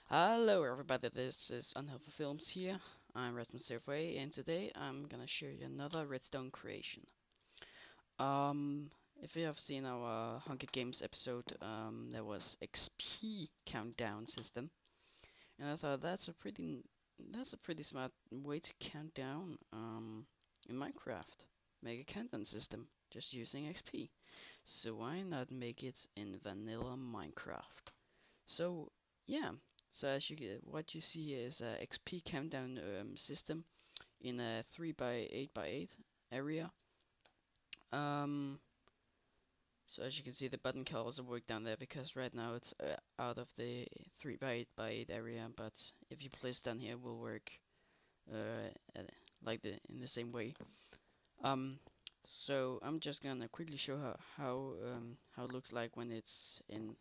Hello everybody, this is UnHealthyFilms here. I'm Redstone, and today I'm gonna show you another Redstone creation. Um, if you have seen our Hunger Games episode, there was XP countdown system, and I thought that's a pretty smart way to count down in Minecraft. Make a countdown system just using XP. So why not make it in vanilla Minecraft? So yeah, so as you get, what you see here is a XP countdown system in a 3 by 8 by 8 area. Um, so as you can see, the button can also work down there because right now it's out of the 3 by 8 by 8 area. But if you place down here, it will work uh, like in the same way. Um, so I'm just gonna quickly show how it looks like when it's in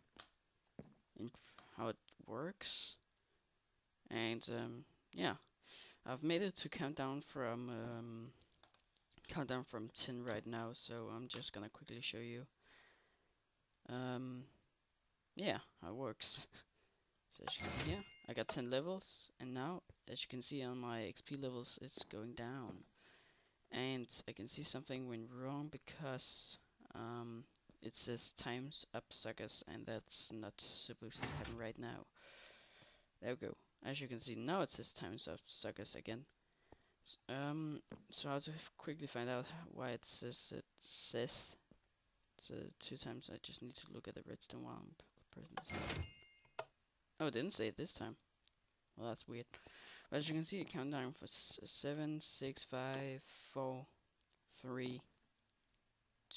how it works. And yeah, I've made it to countdown from 10 right now, so I'm just gonna quickly show you um yeah how it works. So as you can see here, I got 10 levels, and now as you can see on my XP levels, it's going down. And I can see something went wrong because it says times up suckers, and that's not supposed to happen right now. There we go. As you can see now, it says times up suckers again. So how to quickly find out why it says two times. I just need to look at the redstone while I'm pressing this button. Oh, it didn't say it this time. Well, that's weird. But as you can see, it countdown for 7, 6, 5, 4, 3,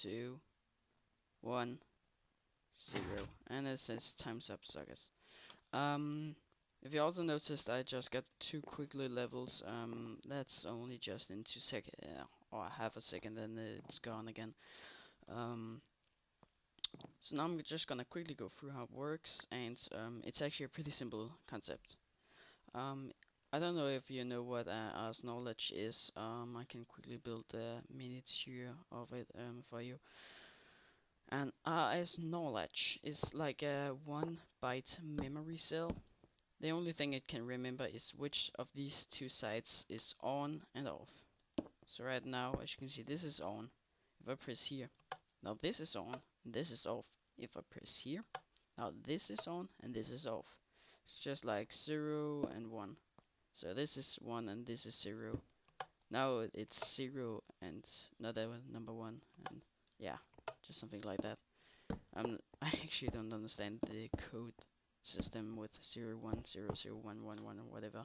2, 1, 0, and it says times up, suckers. If you also noticed, I just got two quickly levels. That's only just in 2 seconds, or half a second, then it's gone again. Um, so now I'm just gonna quickly go through how it works, and it's actually a pretty simple concept. Um, I don't know if you know what Ars Knowledge is. I can quickly build a miniature of it for you. And Ars Knowledge is like a 1 byte memory cell. The only thing it can remember is which of these two sides is on and off. So right now, as you can see, this is on. If I press here, now this is on, and this is off. If I press here, now this is on and this is off. It's just like 0 and 1. So this is 1 and this is 0. Now it's 0 and not number 1, and yeah, just something like that. I actually don't understand the code system with 0 1 0 0 1 1 1 or whatever.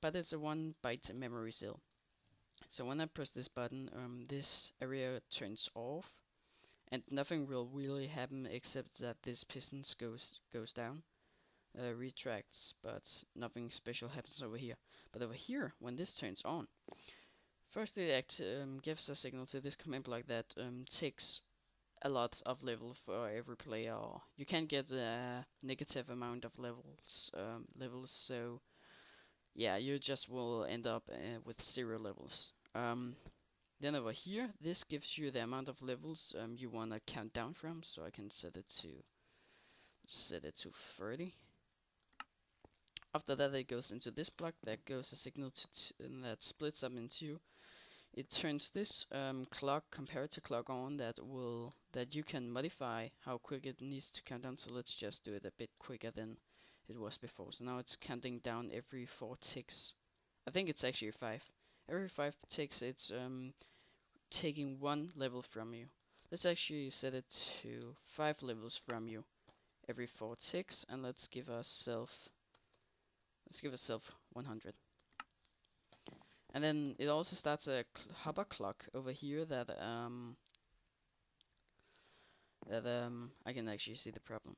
But it's a 1 byte memory cell. So when I press this button, this area turns off, and nothing will really happen except that this piston goes down, retracts, but nothing special happens over here. But over here, when this turns on, first it gives a signal to this command block that takes a lot of level for every player. You can get a negative amount of levels, so yeah, you just will end up with 0 levels. Then over here, this gives you the amount of levels you want to count down from, so I can set it to 30. After that, it goes into this block. That goes a signal and that splits up into. It turns this clock comparator clock on that you can modify how quick it needs to count down. So let's just do it a bit quicker than it was before. So now it's counting down every 4 ticks. I think it's actually 5. Every 5 ticks, it's taking 1 level from you. Let's actually set it to 5 levels from you every 4 ticks, and let's give ourselves 100. And then it also starts a hover clock over here that I can actually see the problem.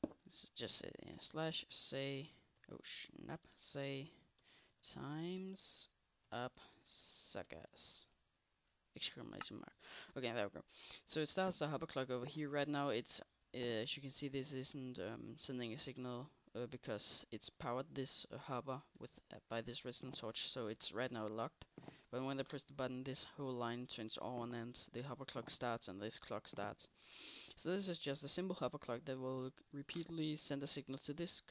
Let's just say slash say, oh snap, say times up suckers, exclamation mark. Okay, there we go. So it starts the hover clock over here. Right now it's as you can see, this isn't sending a signal because it's powered this hover with by this redstone torch, so it's right now locked But when they press the button, this whole line turns on and the hover clock starts and this clock starts. So this is just a simple hover clock that will repeatedly send a signal to this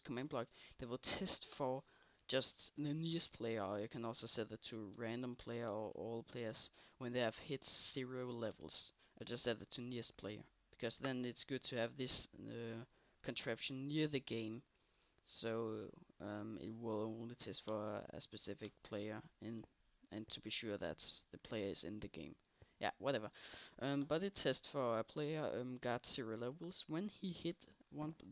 command block that will test for just the nearest player, or you can also set it to random player or all players when they have hit 0 levels. I just set it to nearest player because then it's good to have this contraption near the game, so it will only test for a specific player and to be sure that the player is in the game. Yeah, whatever. But it tests for a player got 0 levels. When he hit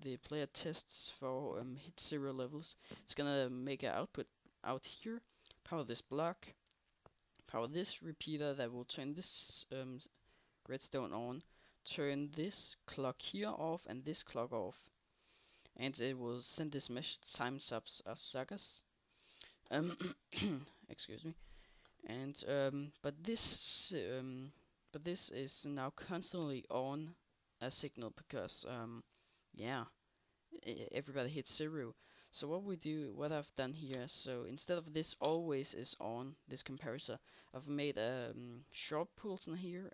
the player tests for hit 0 levels, it's gonna make an output out here, power this block, power this repeater that will turn this redstone on, turn this clock here off and this clock off, and it will send this mesh time subs or suckers. Excuse me. And but this is now constantly on a signal because yeah, everybody hits 0. So what I've done here, so instead of this always is on, this compressor, I've made short pulse in here.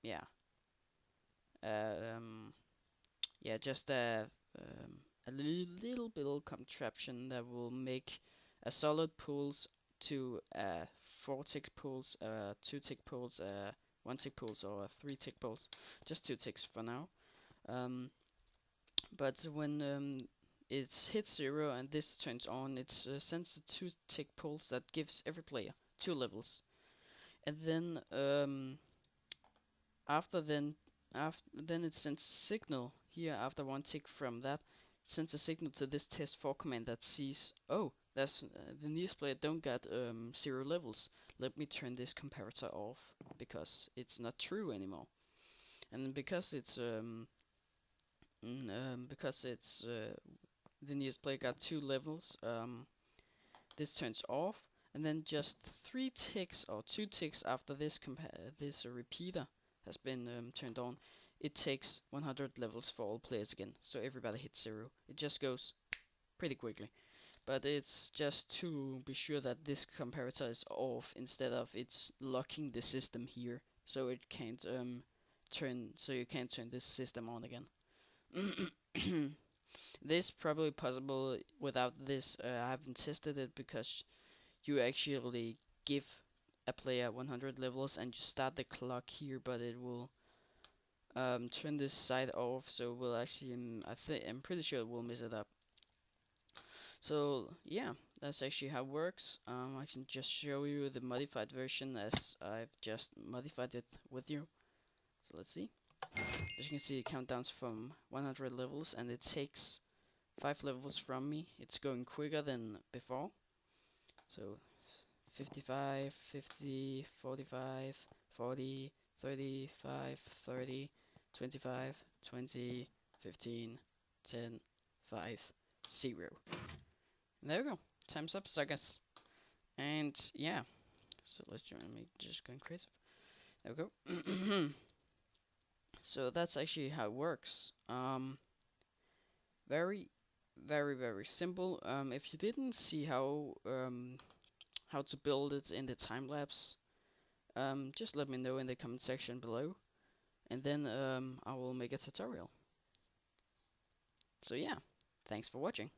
Yeah, yeah, just a little bit of contraption that will make a solid pulse to 4 tick pulse, 2 tick pulse, 1 tick pulse, or a 3 tick pulse. Just 2 ticks for now. But when it hits 0 and this turns on, it sends a 2 tick pulse that gives every player 2 levels. And then then it sends a signal here after 1 tick from that. Sends a signal to this test 4 command that sees, oh, that's the nearest player don't get 0 levels. Let me turn this comparator off because it's not true anymore. And because it's the nearest player got 2 levels, this turns off, and then just 3 ticks or 2 ticks after this repeater has been turned on, it takes 100 levels for all players again, so everybody hits 0. It just goes pretty quickly, but it's just to be sure that this comparator is off instead of it's locking the system here, so it can't you can't turn this system on again. This probably possible without this. I haven't tested it because you actually give a player 100 levels and you start the clock here, but it will turn this side off, so it will actually I'm pretty sure it will mess it up. So yeah, that's actually how it works. I can just show you the modified version as I've just modified it with you. So let's see. As you can see, it countdowns from 100 levels and it takes 5 levels from me. It's going quicker than before. So 55, 50, 45, 40, 35, 30, 25, 20, 15, 10, 5, 0. And there we go. Time's up, suckers. And yeah, so let's join me just going crazy. There we go. So that's actually how it works. Very, very simple. If you didn't see how to build it in the time lapse, just let me know in the comment section below, and then I will make a tutorial. So yeah, thanks for watching.